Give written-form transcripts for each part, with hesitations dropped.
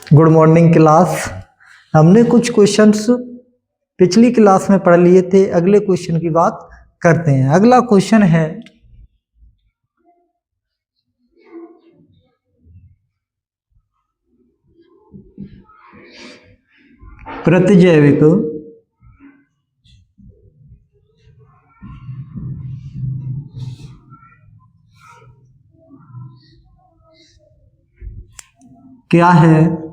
Good morning class. हमने कुछ questions पिछली क्लास में पढ़ लिए थे। अगले क्वेश्चन की बात करते हैं। अगला क्वेश्चन है प्रतिजैविक क्या है?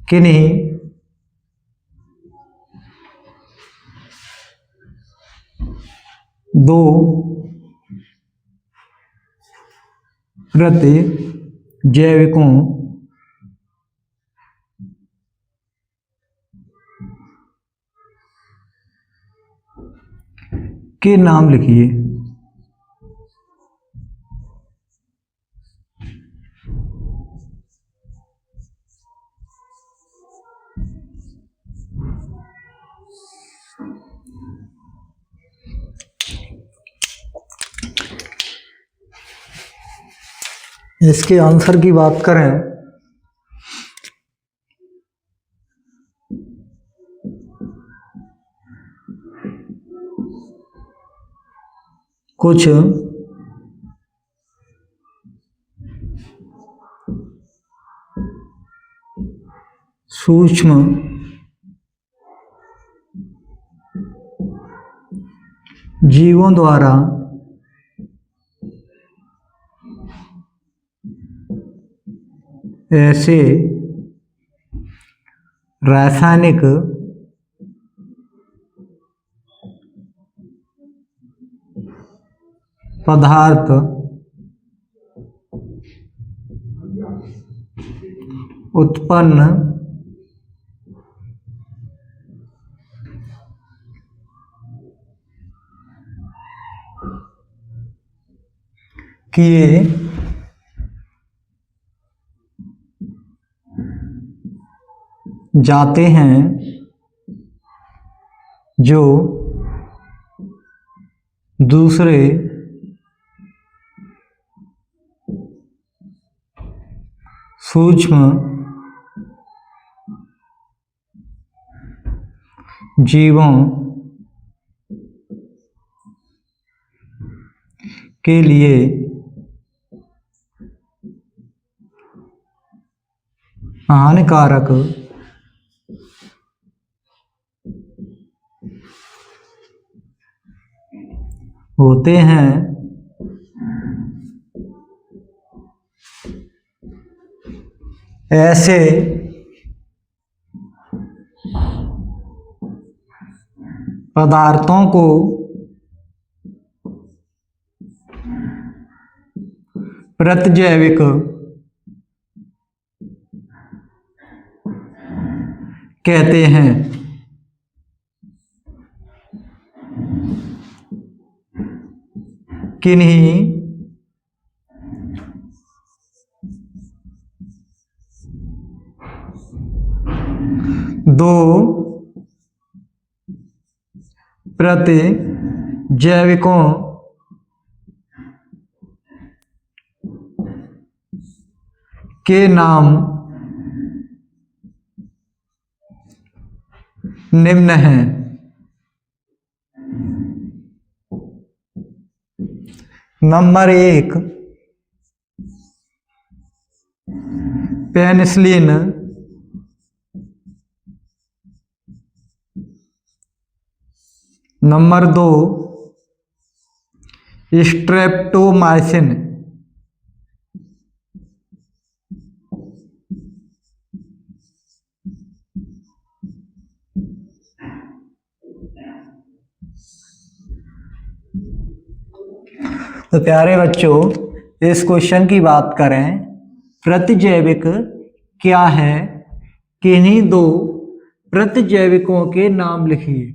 किन्हीं दो प्रतिजैविकों के नाम लिखिए। इसके आंसर की बात करें कुछ सूक्ष्म जीवों द्वारा ऐसे रासायनिक पदार्थ उत्पन्न किए जाते हैं जो दूसरे सूक्ष्म जीवों के लिए हानिकारक होते हैं। ऐसे पदार्थों को प्रतिजैविक कहते हैं। किन्हीं दो प्रतिजैविकों के नाम निम्न हैं। Number 1 penicillin. Number 2 streptomycin. तो प्यारे बच्चों, इस क्वेश्चन की बात करें, प्रतिजैविक क्या है? किन्हीं दो प्रतिजैविकों के नाम लिखिए।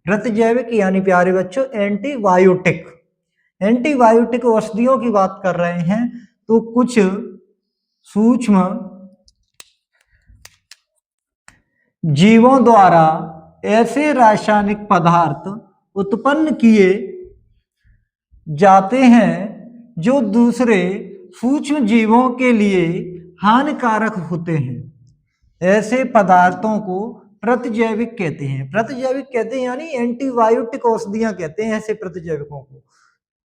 प्रतिजैविक यानी प्यारे बच्चों एंटीबायोटिक। एंटीबायोटिक औषधियों की बात कर रहे हैं। तो कुछ सूक्ष्म जीवों द्वारा ऐसे रासायनिक पदार्थ उत्पन्न किए जाते हैं जो दूसरे सूक्ष्म जीवों के लिए हानिकारक होते हैं। ऐसे पदार्थों को प्रतिजैविक कहते हैं। प्रतिजैविक कहते हैं यानी एंटीबायोटिक औषधियां कहते हैं ऐसे प्रतिजैविकों को,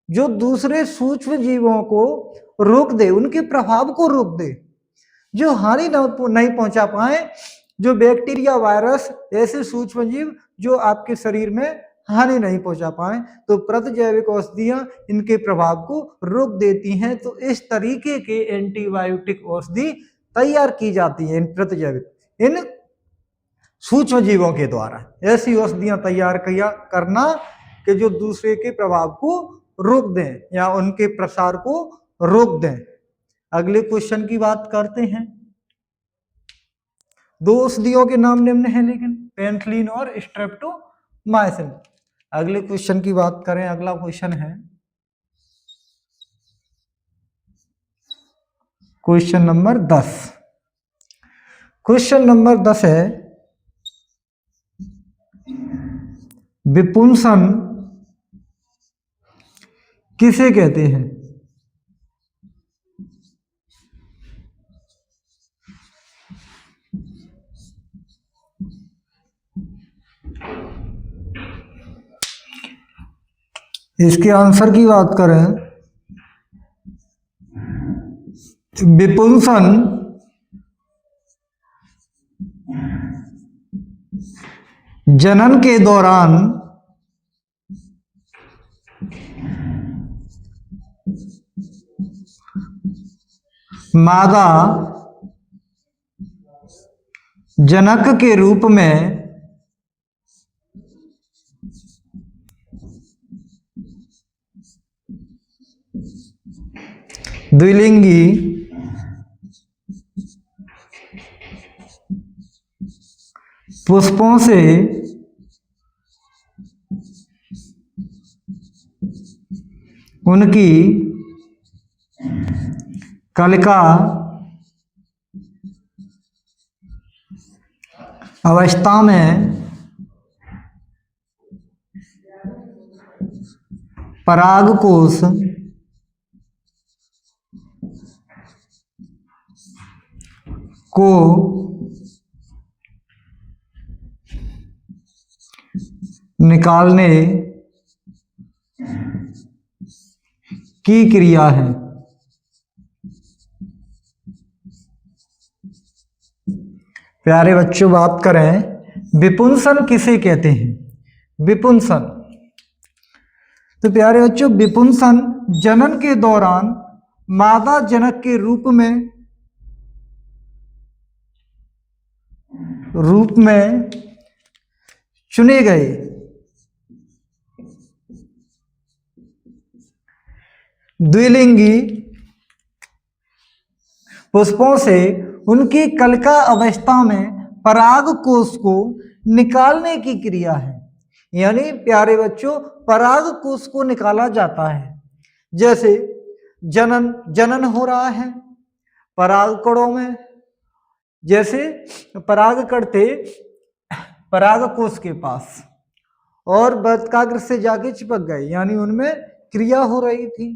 जो दूसरे सूक्ष्म जीवों को रोक दे, उनके प्रभाव को रोक दे, जो हानि नहीं पहुंचा पाए, जो बैक्टीरिया, वायरस, ऐसे सूक्ष्म जीव जो आपके शरीर में हानि नहीं पहुंचा पाए, तो प्रतिजैविक औषधियां इनके प्रभाव को रोक देती हैं। तो इस तरीके के एंटीबायोटिक औषधि तैयार की जाती है इन प्रतिजैविक, इन सूक्ष्म जीवों के द्वारा। ऐसी औषधियां तैयार करना कि जो दूसरे के प्रभाव को रोक दें या उनके प्रसार को रोक दें। अगले क्वेश्चन की बात करते हैं। दो औषधियों के नाम निम्न हैं लेकिन, पेनिसिलिन और स्ट्रेप्टोमाइसिन। अगले क्वेश्चन की बात करें। अगला क्वेश्चन है क्वेश्चन नंबर 10। क्वेश्चन नंबर 10 है, विपुंसन किसे कहते हैं? इसके आंसर की बात करें, विपुंसन जनन के दौरान मादा जनक के रूप में द्विलिंगी पुष्पों से उनकी कलिका अवस्था में परागकोश को निकालने की क्रिया है। प्यारे बच्चों, बात करें विपुंसन किसे कहते हैं? विपुंसन, तो प्यारे बच्चों, विपुंसन जनन के दौरान मादा जनक के रूप में चुने गए द्विलिंगी पुष्पों से उनकी कलिका अवस्था में परागकोश को निकालने की क्रिया है। यानी प्यारे बच्चों, परागकोश को निकाला जाता है। जैसे जनन हो रहा है परागकणों में, जैसे परागकण थे परागकोश के पास और बद्धकाग्र से जाके चिपक गए, यानी उनमें क्रिया हो रही थी।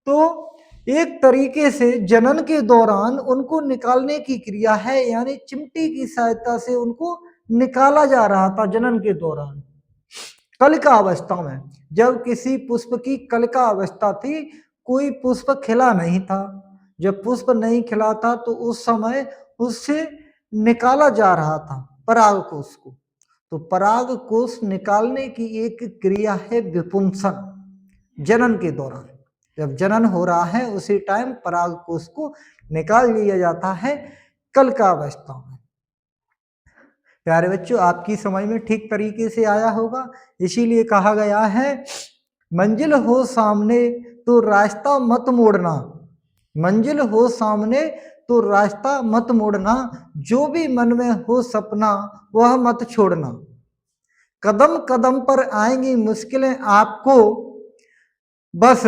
तो एक तरीके से जनन के दौरान उनको निकालने की क्रिया है, यानी चिमटी की सहायता से उनको निकाला जा रहा था जनन के दौरान कलिका अवस्था में। जब किसी पुष्प की कलिका अवस्था थी, कोई पुष्प खिला नहीं था, जब पुष्प नहीं खिला था तो उस समय उससे निकाला जा रहा था परागकोश को। तो परागकोश निकालने की एक क्रिया है विपुंसन। जनन के दौरान जब जनन हो रहा है उसी टाइम परागकोश को निकाल लिया जाता है कलिका अवस्था में। प्यारे बच्चों, आपकी समझ में ठीक तरीके से आया होगा। इसीलिए कहा गया है, मंजिल हो सामने तो रास्ता मत मोड़ना, मंजिल हो सामने तो रास्ता मत मोड़ना, जो भी मन में हो सपना वह मत छोड़ना। कदम कदम पर आएंगी मुश्किलें आपको, बस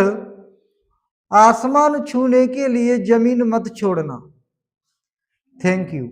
आसमान छूने के लिए जमीन मत छोड़ना। Thank you.